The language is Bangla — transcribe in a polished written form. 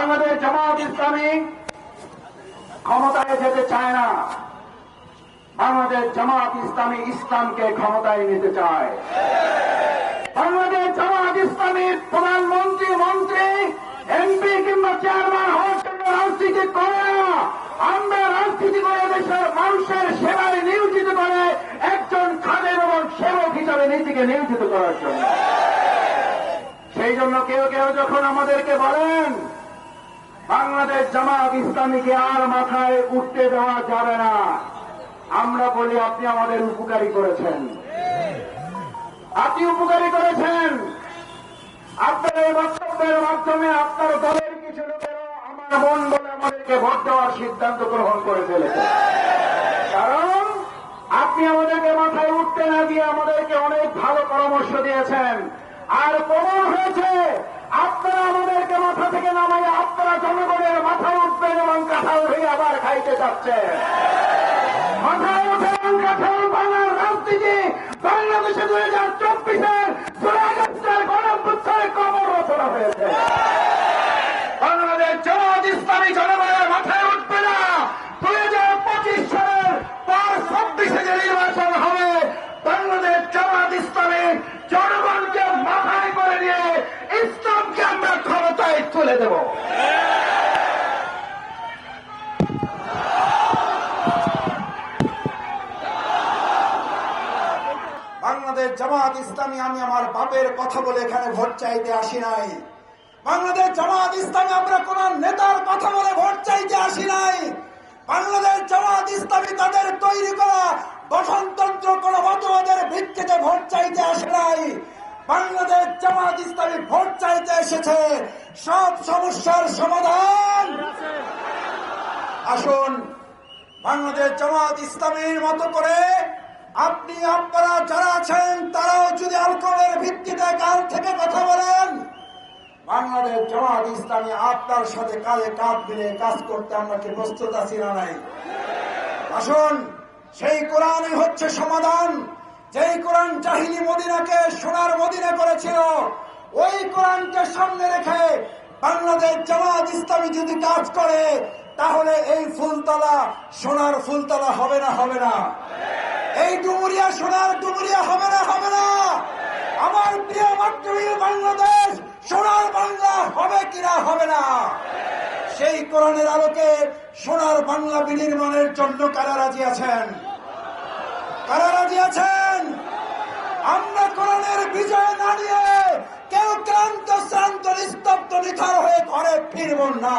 বাংলাদেশ জামাত ইসলামী ক্ষমতায় যেতে চায় না। বাংলাদেশ জামাত ইসলামী ইসলামকে ক্ষমতায় নিতে চায়। বাংলাদেশ জামাত ইসলামীর প্রধানমন্ত্রী, মন্ত্রী, এমপি কিংবা চেয়ারম্যান হওয়ার জন্য রাজনীতি করে না। আমরা রাজনীতি করে দেশের মানুষের সেবায় নিয়োজিত করে একজন খাদেম এবং সেবক হিসাবে নীতিকে নিয়োজিত করার জন্য। সেই জন্য কেউ কেউ যখন আমাদেরকে বলেন বাংলাদেশ জামাত ইসলামীকে আর মাথায় উঠতে দেওয়া যাবে না, আমরা বলি আপনি আমাদের উপকারী করেছেন। আপনি উপকারী করেছেন। আপনার এই বক্তব্যের মাধ্যমে আপনার দলের কিছু লোকেরও আমার মন বলে আমাদেরকে ভোট দেওয়ার সিদ্ধান্ত গ্রহণ করে ফেলেছে। কারণ আপনি আমাদেরকে মাথায় উঠতে না দিয়ে আমাদেরকে অনেক ভালো পরামর্শ দিয়েছেন। আর প্রমাণ হয়েছে আপনারা আমাদেরকে মাথা থেকে নামাইয়া আপনারা জনগণের মাথায় উঠবেন এবং কাঁঠাল ভেঙে আবার খাইতে চাচ্ছেন। মাথায় উঠে কাঁঠাল ভাঙার রাজনীতি বাংলাদেশে 2024-এর জুলাই আগস্টের গণঅভ্যুত্থানে কবর রচনা হয়েছে। বাংলাদেশ জামাত ইসলামী জনগণের মাথায় উঠবে না। 2025 সালের পর 26-এ যে নির্বাচন হবে, বাংলাদেশ জামাত ইসলামী জনগণকে মাথায় করে নিয়ে ইসলামকে আমরা ক্ষমতায় তুলে দেব। বাংলাদেশ জামাত ইসলামী আমি আমার বাপের কথা বলে এখানে ভোট চাইতে আসি নাই। বাংলাদেশ জামাত ইসলামী আমরা কোন নেতার কথা বলে ভোট চাইতে আসি নাই। বাংলাদেশ জামাত ইসলামী তাদের তৈরি করা গঠনতন্ত্র কোন মতবাদের ভিত্তিতে ভোট চাইতে আসে নাই। বাংলাদেশ জামাত ইসলামী ভোট চাইতে এসেছে সব সমস্যার সমাধান। আসুন বাংলাদেশ জামাত ইসলামীর মতো করে আপনি আপনারা যারা আছেন তারাও যদি আলকোহলের ভিত্তিতে কাল থেকে কথা বলেন, বাংলাদেশ জামাত ইসলামী আপনার সাথে কালে কাঁধ মিলে কাজ করতে আমরা কি প্রস্তুত আছি না নাই? আসুন সেই কোরআনই হচ্ছে সমাধান। যেই কোরআন জাহিলি মদিনাকে সোনার মদিনা করেছিল, ওই কোরআনকে সামনে রেখে বাংলাদেশ জামাত ইসলামী যদি কাজ করে তাহলে এই ফুলতলা সোনার ফুলতলা হবে না? হবে না? এই ডুমুরিয়া সোনার ডুমুরিয়া হবে না? হবে না? আমার প্রিয় মাতৃভূমি বাংলাদেশ সোনার বাংলা হবে কিনা? হবে না? সেই কোরআনের আলোকে সোনার বাংলা বিনির্মাণের জন্য কারা রাজি আছেন? কারা রাজি আছেন? আমরা কোরআনের বিজয় না নিয়ে কেউ ক্লান্ত শ্রান্ত নিস্তব্ধ নিথর হয়ে ঘরে ফিরব না।